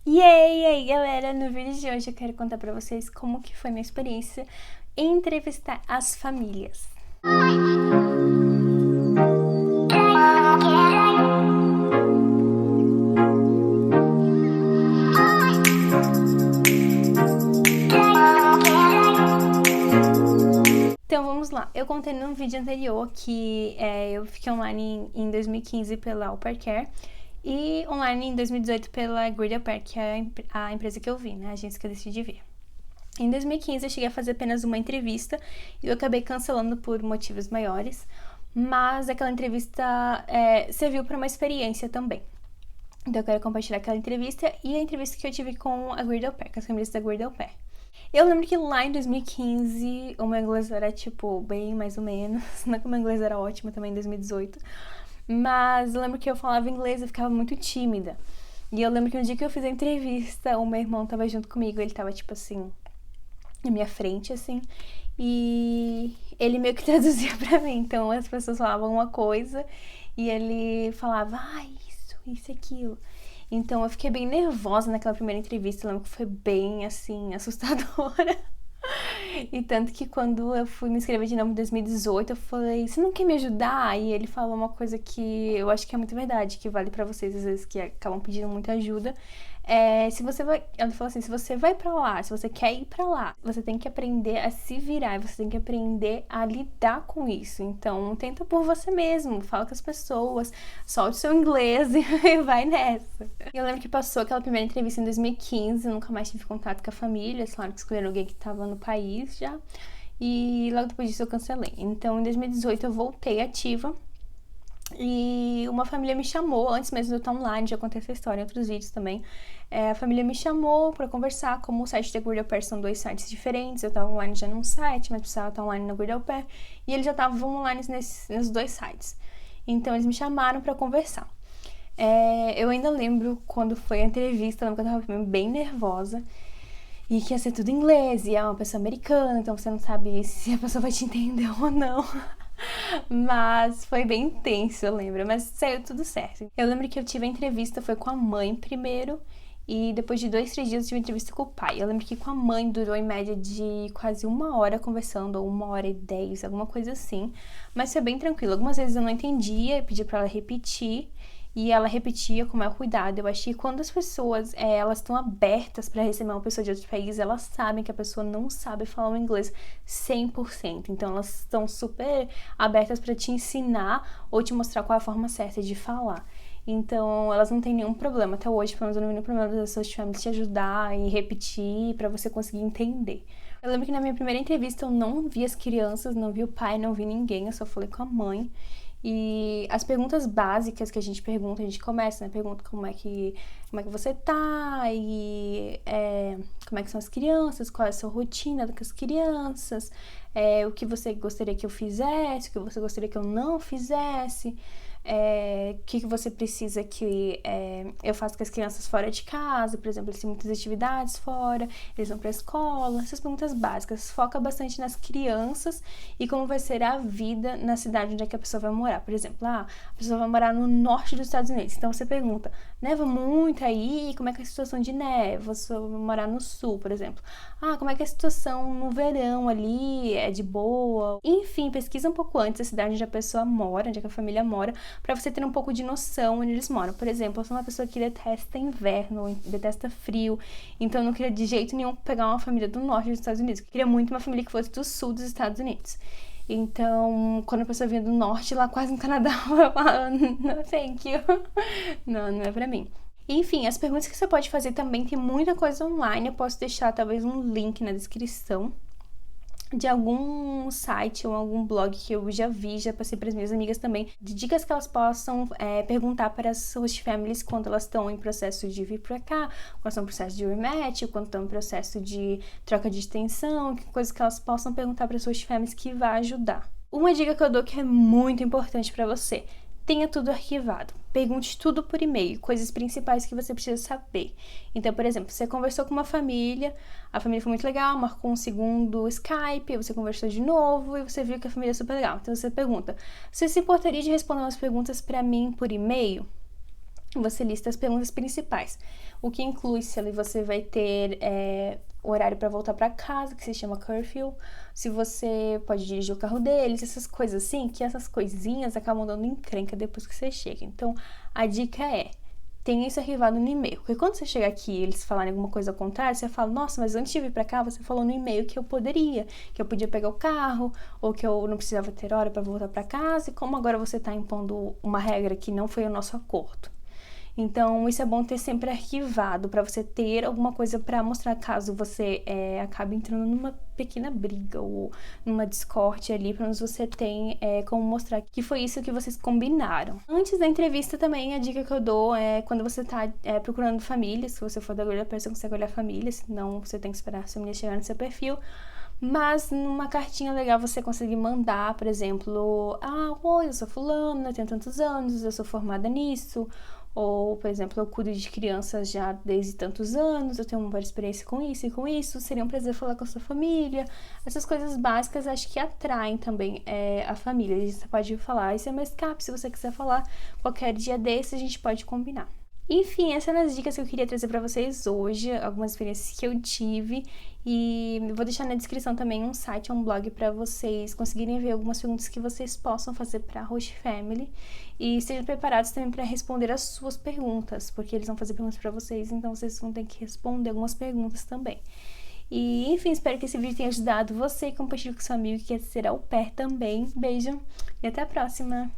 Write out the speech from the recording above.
E aí, galera, no vídeo de hoje eu quero contar pra vocês como que foi minha experiência em entrevistar as famílias. Então vamos lá, eu contei no vídeo anterior que eu fiquei online em 2015 pela Au Pair Care e online em 2018 pela Great Au Pair, que é a empresa que eu vi, né, a agência que eu decidi vir. Em 2015 eu cheguei a fazer apenas uma entrevista e eu acabei cancelando por motivos maiores, mas aquela entrevista serviu para uma experiência também. Então eu quero compartilhar aquela entrevista e a entrevista que eu tive com a Great Au Pair, com as famílias da Great Au Pair. Eu lembro que lá em 2015 o meu inglês era, bem mais ou menos. Não é que o meu inglês era ótimo também em 2018. Mas eu lembro que eu falava inglês e ficava muito tímida. E eu lembro que um dia que eu fiz a entrevista, o meu irmão tava junto comigo. Ele tava, na minha frente, assim. E ele meio que traduzia pra mim. Então as pessoas falavam uma coisa e ele falava, isso, aquilo. Então eu fiquei bem nervosa naquela primeira entrevista, eu lembro que foi bem, assim, assustadora. E tanto que quando eu fui me inscrever de novo em 2018, eu falei, você não quer me ajudar? E ele falou uma coisa que eu acho que é muito verdade, que vale pra vocês, às vezes, que acabam pedindo muita ajuda. Se você vai, ele falou assim, se você vai pra lá, se você quer ir pra lá, você tem que aprender a se virar, você tem que aprender a lidar com isso. Então, tenta por você mesmo, fala com as pessoas, solte seu inglês e vai nessa. Eu lembro que passou aquela primeira entrevista em 2015, eu nunca mais tive contato com a família, claro que escolheram alguém que tava no país já, e logo depois disso eu cancelei. Então, em 2018 eu voltei ativa, e uma família me chamou, antes mesmo de eu estar online, já contei essa história em outros vídeos também. A família me chamou pra conversar, como o site da Great Au Pair são dois sites diferentes, eu tava online já num site, mas precisava estar online na Great Au Pair, e eles já estavam online nesses dois sites. Então eles me chamaram pra conversar. Eu ainda lembro quando foi a entrevista, eu lembro que eu tava bem nervosa, e que ia ser tudo em inglês, e é uma pessoa americana, então você não sabe se a pessoa vai te entender ou não. Mas foi bem intenso, eu lembro, mas saiu tudo certo. Eu lembro que eu tive a entrevista, foi com a mãe primeiro, e depois de 2, 3 dias eu tive a entrevista com o pai. Eu lembro que com a mãe durou em média de quase 1 hora conversando, ou 1h10, alguma coisa assim. Mas foi bem tranquilo. Algumas vezes eu não entendia, eu pedi pra ela repetir, e ela repetia com o maior cuidado. Eu achei que quando as pessoas elas estão abertas para receber uma pessoa de outro país, elas sabem que a pessoa não sabe falar o inglês 100%. Então elas estão super abertas para te ensinar ou te mostrar qual é a forma certa de falar. Então elas não têm nenhum problema. Até hoje, pelo menos, eu não vi nenhum problema das pessoas te ajudar e repetir para você conseguir entender. Eu lembro que na minha primeira entrevista eu não vi as crianças, não vi o pai, não vi ninguém, eu só falei com a mãe. E as perguntas básicas que a gente pergunta, a gente começa, né? Pergunta como é que você tá, e como é que são as crianças, qual é a sua rotina com as crianças, o que você gostaria que eu fizesse, o que você gostaria que eu não fizesse, o que você precisa que eu faça com as crianças fora de casa, por exemplo, eles têm muitas atividades fora, eles vão pra escola, essas perguntas básicas. Foca bastante nas crianças e como vai ser a vida na cidade onde é que a pessoa vai morar. Por exemplo, a pessoa vai morar no norte dos Estados Unidos, então você pergunta, neva muito aí? Como é que é a situação de neve? Você vai morar no sul, por exemplo. Como é que é a situação no verão ali? É de boa? Enfim, pesquisa um pouco antes da cidade onde a pessoa mora, onde é que a família mora, pra você ter um pouco de noção onde eles moram. Por exemplo, eu sou uma pessoa que detesta inverno, detesta frio, então eu não queria de jeito nenhum pegar uma família do norte dos Estados Unidos. Eu queria muito uma família que fosse do sul dos Estados Unidos. Então, quando a pessoa vinha do norte, lá quase no Canadá, eu falava, no, thank you. Não é pra mim. Enfim, as perguntas que você pode fazer também, tem muita coisa online. Eu posso deixar talvez um link na descrição de algum site ou algum blog que eu já vi, já passei para as minhas amigas também, de dicas que elas possam perguntar para as host families quando elas estão em processo de vir para cá, quando estão em processo de rematch, quando estão em processo de troca de extensão, coisas que elas possam perguntar para as host families que vai ajudar. Uma dica que eu dou que é muito importante para você: tenha tudo arquivado. Pergunte tudo por e-mail, coisas principais que você precisa saber. Então, por exemplo, você conversou com uma família, a família foi muito legal, marcou um segundo Skype, você conversou de novo e você viu que a família é super legal. Então você pergunta, você se importaria de responder umas perguntas para mim por e-mail? você lista as perguntas principais. O que inclui se ali você vai ter horário para voltar para casa, que se chama curfew, se você pode dirigir o carro deles, essas coisas assim, que essas coisinhas acabam dando encrenca depois que você chega. Então, a dica é: tenha isso arquivado no e-mail. Porque quando você chega aqui e eles falarem alguma coisa ao contrário, você fala, nossa, mas antes de vir pra cá, você falou no e-mail que eu poderia, que eu podia pegar o carro, ou que eu não precisava ter hora para voltar para casa, e como agora você tá impondo uma regra que não foi o nosso acordo. Então, isso é bom ter sempre arquivado, para você ter alguma coisa para mostrar caso você acabe entrando numa pequena briga ou numa discórdia ali, pelo menos você tem como mostrar que foi isso que vocês combinaram. Antes da entrevista também, a dica que eu dou é quando você tá procurando família, se você for da Glória Pérez, você consegue olhar família, senão você tem que esperar a família chegar no seu perfil. Mas numa cartinha legal você conseguir mandar, por exemplo, oi, eu sou fulana, eu tenho tantos anos, eu sou formada nisso. Ou, por exemplo, eu cuido de crianças já desde tantos anos, eu tenho uma boa experiência com isso e com isso, seria um prazer falar com a sua família. Essas coisas básicas acho que atraem também a família. Você pode falar, isso é meu escape, se você quiser falar qualquer dia desse, a gente pode combinar. Enfim, essas são as dicas que eu queria trazer para vocês hoje, algumas experiências que eu tive, e vou deixar na descrição também um site, um blog para vocês conseguirem ver algumas perguntas que vocês possam fazer para a Host Family, e estejam preparados também para responder as suas perguntas, porque eles vão fazer perguntas para vocês, então vocês vão ter que responder algumas perguntas também. E enfim, espero que esse vídeo tenha ajudado você, compartilhe com seu amigo que quer ser au pair também. Beijo e até a próxima!